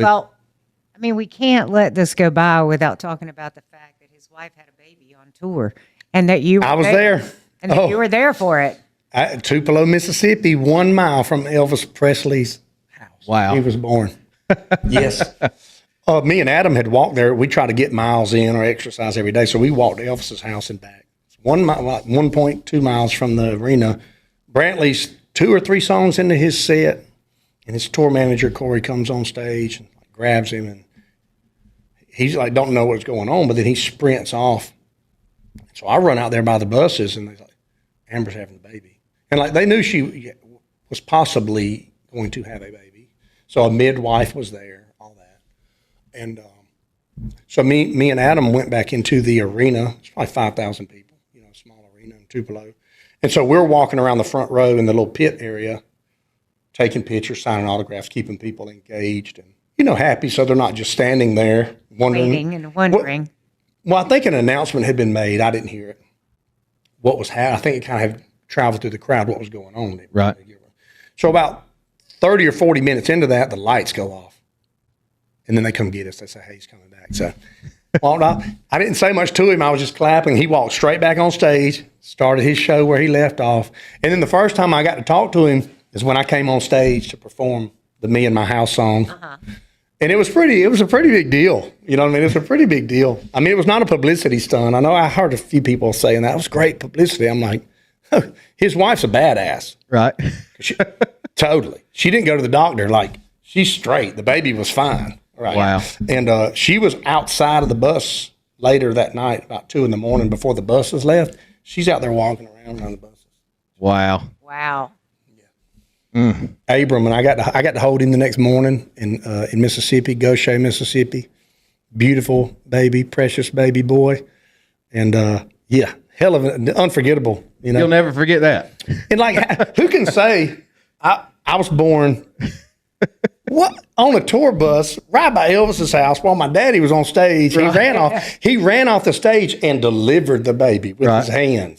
Well, I mean, we can't let this go by without talking about the fact that his wife had a baby on tour, and that you I was there. and that you were there for it. Tupelo, Mississippi, 1 mile from Elvis Presley's house. Wow. He was born. Yes. Me and Adam had walked there. We try to get miles in or exercise every day. So we walked to Elvis's house and back. It's 1 mile, like 1.2 miles from the arena. Brantley's 2 or 3 songs into his set, and his tour manager, Corey, comes on stage and grabs him, and he's like, don't know what's going on, but then he sprints off. So I run out there by the buses, and they're like, Amber's having the baby. And like they knew she was possibly going to have a baby. So a midwife was there, all that. And so me and Adam went back into the arena. It's probably 5,000 people, small arena in Tupelo. And so we're walking around the front row in the little pit area, taking pictures, signing autographs, keeping people engaged and, happy. So they're not just standing there wondering. Waiting and wondering. Well, I think an announcement had been made. I didn't hear it. What was happening? I think it kind of had traveled through the crowd, what was going on. Right. So about 30 or 40 minutes into that, the lights go off. And then they come get us. They say, hey, he's coming back. So walked up. I didn't say much to him. I was just clapping. He walked straight back on stage, started his show where he left off. And then the first time I got to talk to him is when I came on stage to perform the Me and My House song. Uh-huh. And it was a pretty big deal. You know what I mean? It was a pretty big deal. I mean, it was not a publicity stunt. I know I heard a few people saying that was great publicity. I'm like, his wife's a badass. Right. Totally. She didn't go to the doctor. Like, she's straight. The baby was fine. Right. Wow. And she was outside of the bus later that night, about 2 a.m. before the buses left. She's out there walking around on the buses. Wow. Wow. Abram, and I got to hold him the next morning in Mississippi, Goshen, Mississippi. Beautiful baby, precious baby boy, and hell of an unforgettable. You'll never forget that. And like, who can say I was born on a tour bus right by Elvis's house while my daddy was on stage? Right. He ran off the stage and delivered the baby with his hands.